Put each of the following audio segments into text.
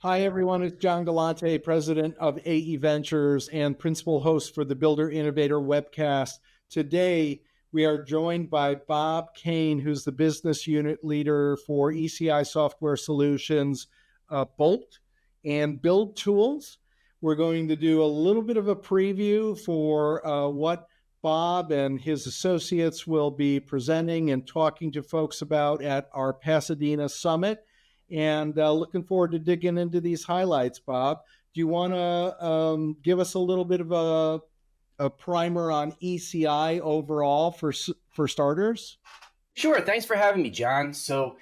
Hi, everyone. It's John Galante, president of AE Ventures and principal host for the Builder Innovator webcast. Today, we are joined by Bob Cain, who's the business unit leader for ECI Software Solutions, Bolt, and BuildTools. We're going to do a little bit of a preview for what Bob and his associates will be presenting and talking to folks about at our Pasadena Summit. And looking forward to digging into these highlights, Bob. Do you want to give us a little bit of a primer on ECI overall for starters? Sure. Thanks for having me, John. So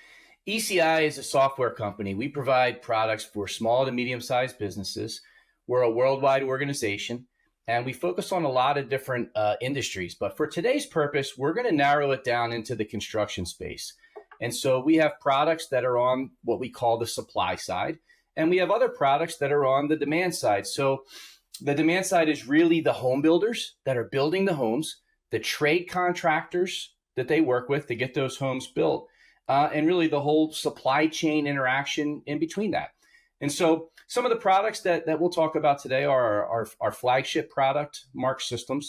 ECI is a software company. We provide products for small to medium-sized businesses. We're a worldwide organization, and we focus on a lot of different industries. But for today's purpose, we're going to narrow it down into the construction space. And so we have products that are on what we call the supply side, and we have other products that are on the demand side. So the demand side is really the home builders that are building the homes, the trade contractors that they work with to get those homes built, and really the whole supply chain interaction in between that. And so some of the products that we'll talk about today are our flagship product, MarkSystems.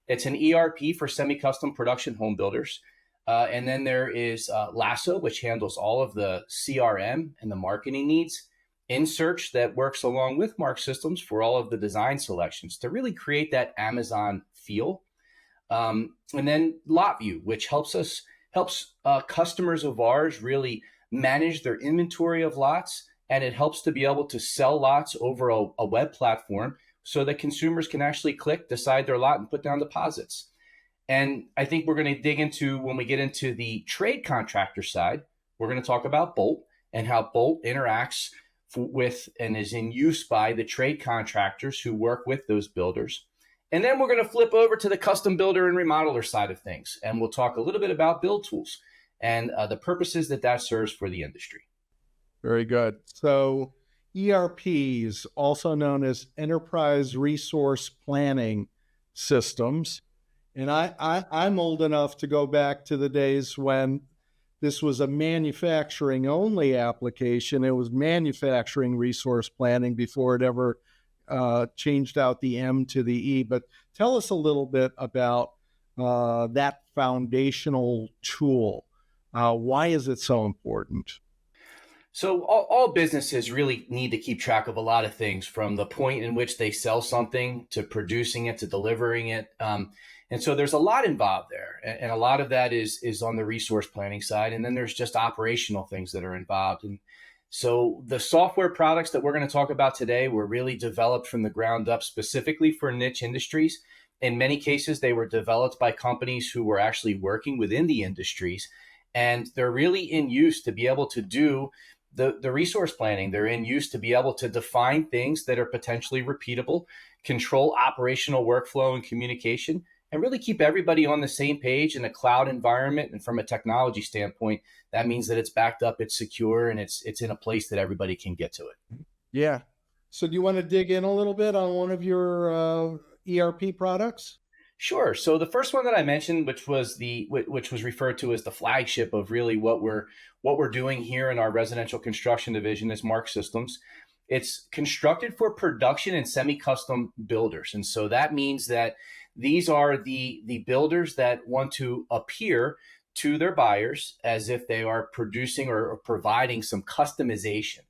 It's an ERP for semi-custom production home builders. And then there is Lasso, which handles all of the CRM and the marketing needs. InSearch, that works along with MarkSystems for all of the design selections to really create that Amazon feel. And then LotView, which helps customers of ours really manage their inventory of lots, and it helps to be able to sell lots over a web platform so that consumers can actually click, decide their lot, and put down deposits. And I think we're going to dig into, when we get into the trade contractor side, we're going to talk about Bolt and how Bolt interacts with and is in use by the trade contractors who work with those builders. And then we're going to flip over to the custom builder and remodeler side of things. And we'll talk a little bit about BuildTools and the purposes that serves for the industry. Very good. So ERPs, also known as Enterprise Resource Planning Systems. And I'm old enough to go back to the days when this was a manufacturing-only application. It was manufacturing resource planning before it ever changed out the M to the E. But tell us a little bit about that foundational tool. Why is it so important? So all businesses really need to keep track of a lot of things, from the point in which they sell something to producing it to delivering it. And so there's a lot involved there. And a lot of that is on the resource planning side. And then there's just operational things that are involved. And so the software products that we're going to talk about today were really developed from the ground up specifically for niche industries. In many cases, they were developed by companies who were actually working within the industries. And they're really in use to be able to do the resource planning. They're in use to be able to define things that are potentially repeatable, control operational workflow and communication, and really keep everybody on the same page in a cloud environment. And from a technology standpoint, that means that it's backed up, it's secure, and it's in a place that everybody can get to it. Yeah. So do you want to dig in a little bit on one of your ERP products? Sure. So the first one that I mentioned, which was referred to as the flagship of really what we're doing here in our residential construction division, is MarkSystems. It's constructed for production and semi-custom builders. And so that means that these are the builders that want to appear to their buyers as if they are producing or providing some customization.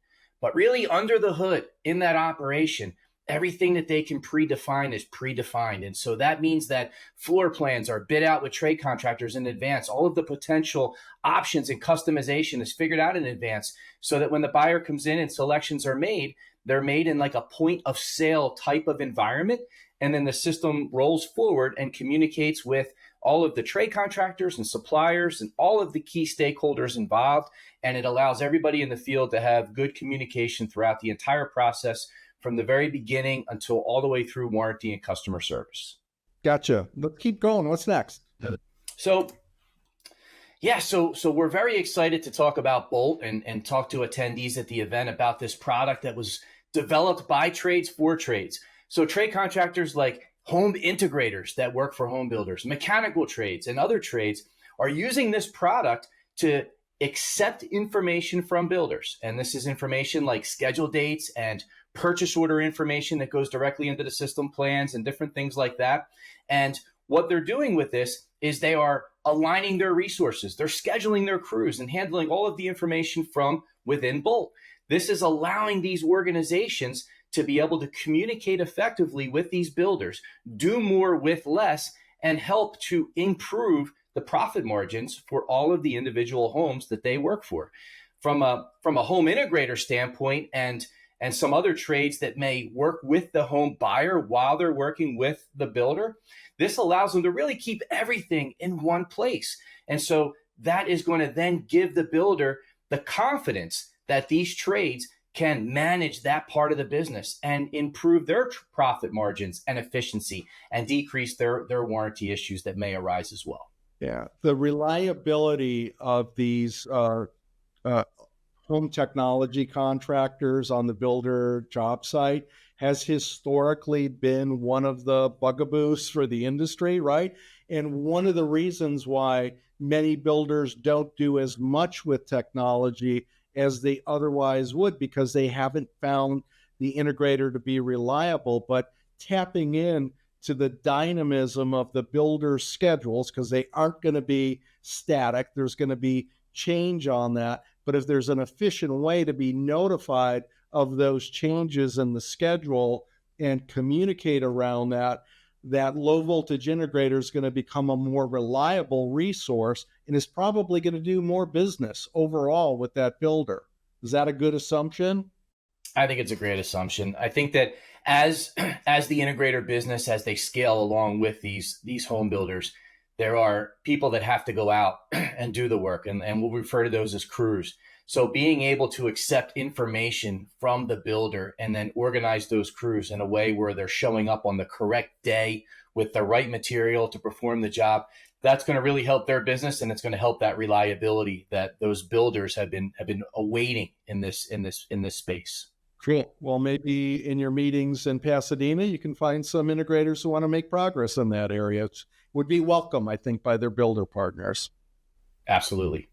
But really under the hood in that operation, everything that they can predefine is predefined. And so that means that floor plans are bid out with trade contractors in advance. All of the potential options and customization is figured out in advance, so that when the buyer comes in and selections are made, they're made in like a point of sale type of environment. And then the system rolls forward and communicates with all of the trade contractors and suppliers and all of the key stakeholders involved. And it allows everybody in the field to have good communication throughout the entire process, from the very beginning until all the way through warranty and customer service. Gotcha. Let's keep going. What's next? So we're very excited to talk about Bolt and talk to attendees at the event about this product that was developed by trades for trades. So trade contractors like home integrators that work for home builders, mechanical trades, and other trades are using this product to accept information from builders. And this is information like schedule dates and purchase order information that goes directly into the system plans and different things like that. And what they're doing with this is they are aligning their resources. They're scheduling their crews and handling all of the information from within Bolt. This is allowing these organizations to be able to communicate effectively with these builders, do more with less, and help to improve the profit margins for all of the individual homes that they work for. From a home integrator standpoint and some other trades that may work with the home buyer while they're working with the builder, this allows them to really keep everything in one place. And so that is going to then give the builder the confidence that these trades can manage that part of the business and improve their profit margins and efficiency and decrease their warranty issues that may arise as well. Yeah, the reliability of these home technology contractors on the builder job site has historically been one of the bugaboos for the industry, right? And one of the reasons why many builders don't do as much with technology as they otherwise would, because they haven't found the integrator to be reliable. But tapping in to the dynamism of the builder's schedules, because they aren't going to be static, there's going to be change on that. But if there's an efficient way to be notified of those changes in the schedule and communicate around that, that low voltage integrator is going to become a more reliable resource and is probably going to do more business overall with that builder. Is that a good assumption? I think it's a great assumption. I think that as the integrator business, as they scale along with these home builders, there are people that have to go out and do the work, and we'll refer to those as crews. So being able to accept information from the builder and then organize those crews in a way where they're showing up on the correct day with the right material to perform the job, that's going to really help their business, and it's going to help that reliability that those builders have been awaiting in this space. Cool. Well, maybe in your meetings in Pasadena, you can find some integrators who want to make progress in that area. It would be welcome, I think, by their builder partners. Absolutely.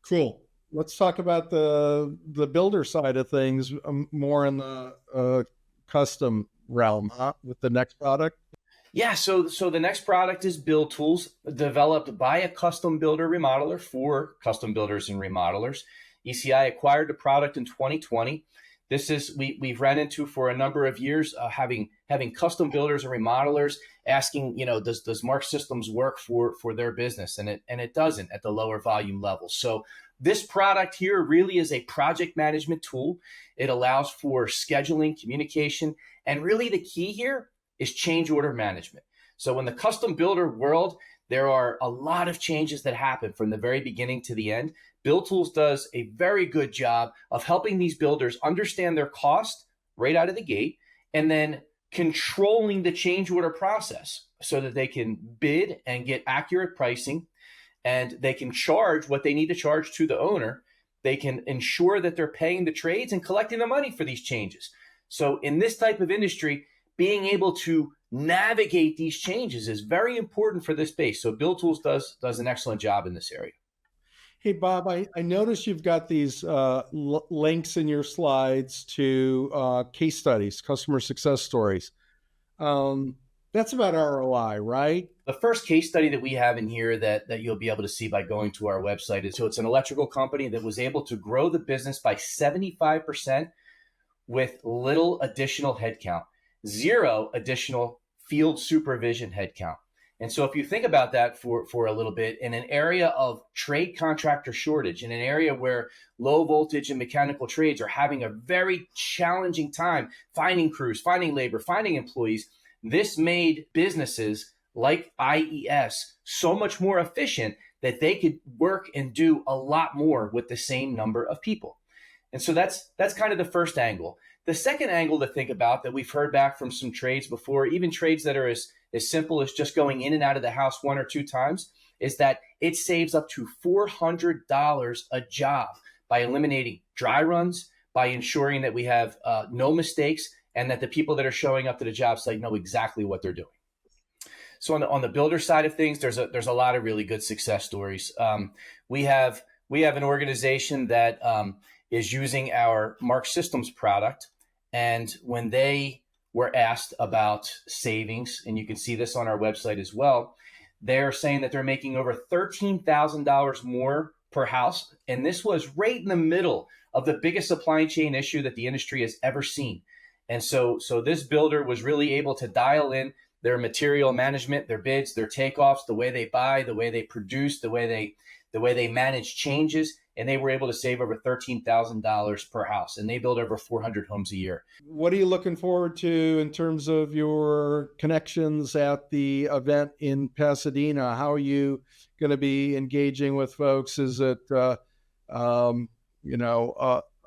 Cool. Let's talk about the builder side of things, more in the custom realm, with the next product. Yeah, so the next product is BuildTools, developed by a custom builder remodeler for custom builders and remodelers. ECI acquired the product in 2020. This is we've ran into for a number of years, having custom builders and remodelers asking, does MarkSystems work for their business? And it doesn't at the lower volume level. So this product here really is a project management tool. It allows for scheduling, communication, and really the key here is change order management. So in the custom builder world, there are a lot of changes that happen from the very beginning to the end. BuildTools does a very good job of helping these builders understand their cost right out of the gate, and then controlling the change order process so that they can bid and get accurate pricing, and they can charge what they need to charge to the owner. They can ensure that they're paying the trades and collecting the money for these changes. So in this type of industry, being able to navigate these changes is very important for this space. So BuildTools does an excellent job in this area. Hey, Bob, I noticed you've got these links in your slides to case studies, customer success stories. That's about ROI, right? The first case study that we have in here that you'll be able to see by going to our website is, so it's an electrical company that was able to grow the business by 75% with little additional headcount, 0 additional field supervision headcount. And so if you think about that for a little bit, in an area of trade contractor shortage, in an area where low voltage and mechanical trades are having a very challenging time finding crews, finding labor, finding employees, this made businesses like IES so much more efficient that they could work and do a lot more with the same number of people. And so that's kind of the first angle. The second angle to think about that we've heard back from some trades before, even trades that are as simple as just going in and out of the house 1 or 2 times, is that it saves up to $400 a job by eliminating dry runs, by ensuring that we have no mistakes, and that the people that are showing up to the job site know exactly what they're doing. So on the builder side of things, there's a lot of really good success stories. We have we have an organization that is using our MarkSystems product. And when they were asked about savings, and you can see this on our website as well, they're saying that they're making over $13,000 more per house. And this was right in the middle of the biggest supply chain issue that the industry has ever seen. And so this builder was really able to dial in their material management, their bids, their takeoffs, the way they buy, the way they produce, the way they manage changes, and they were able to save over $13,000 per house, and they build over 400 homes a year. What are you looking forward to in terms of your connections at the event in Pasadena? How are you going to be engaging with folks? Is it,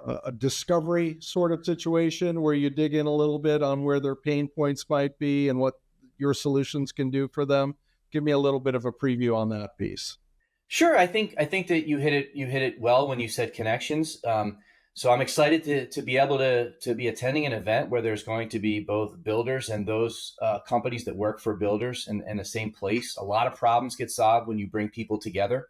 a discovery sort of situation where you dig in a little bit on where their pain points might be and what your solutions can do for them? Give me a little bit of a preview on that piece. Sure, I think that you hit it well when you said connections. So I'm excited to be able to be attending an event where there's going to be both builders and those companies that work for builders in the same place. A lot of problems get solved when you bring people together.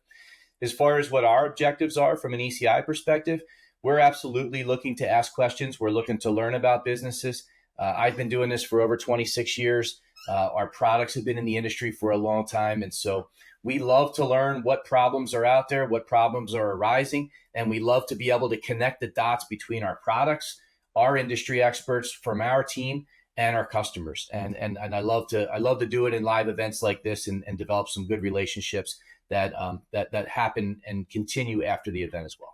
As far as what our objectives are from an ECI perspective, we're absolutely looking to ask questions. We're looking to learn about businesses. I've been doing this for over 26 years. Our products have been in the industry for a long time. And so we love to learn what problems are out there, what problems are arising, and we love to be able to connect the dots between our products, our industry experts from our team, and our customers. And I love to do it in live events like this and develop some good relationships that happen and continue after the event as well.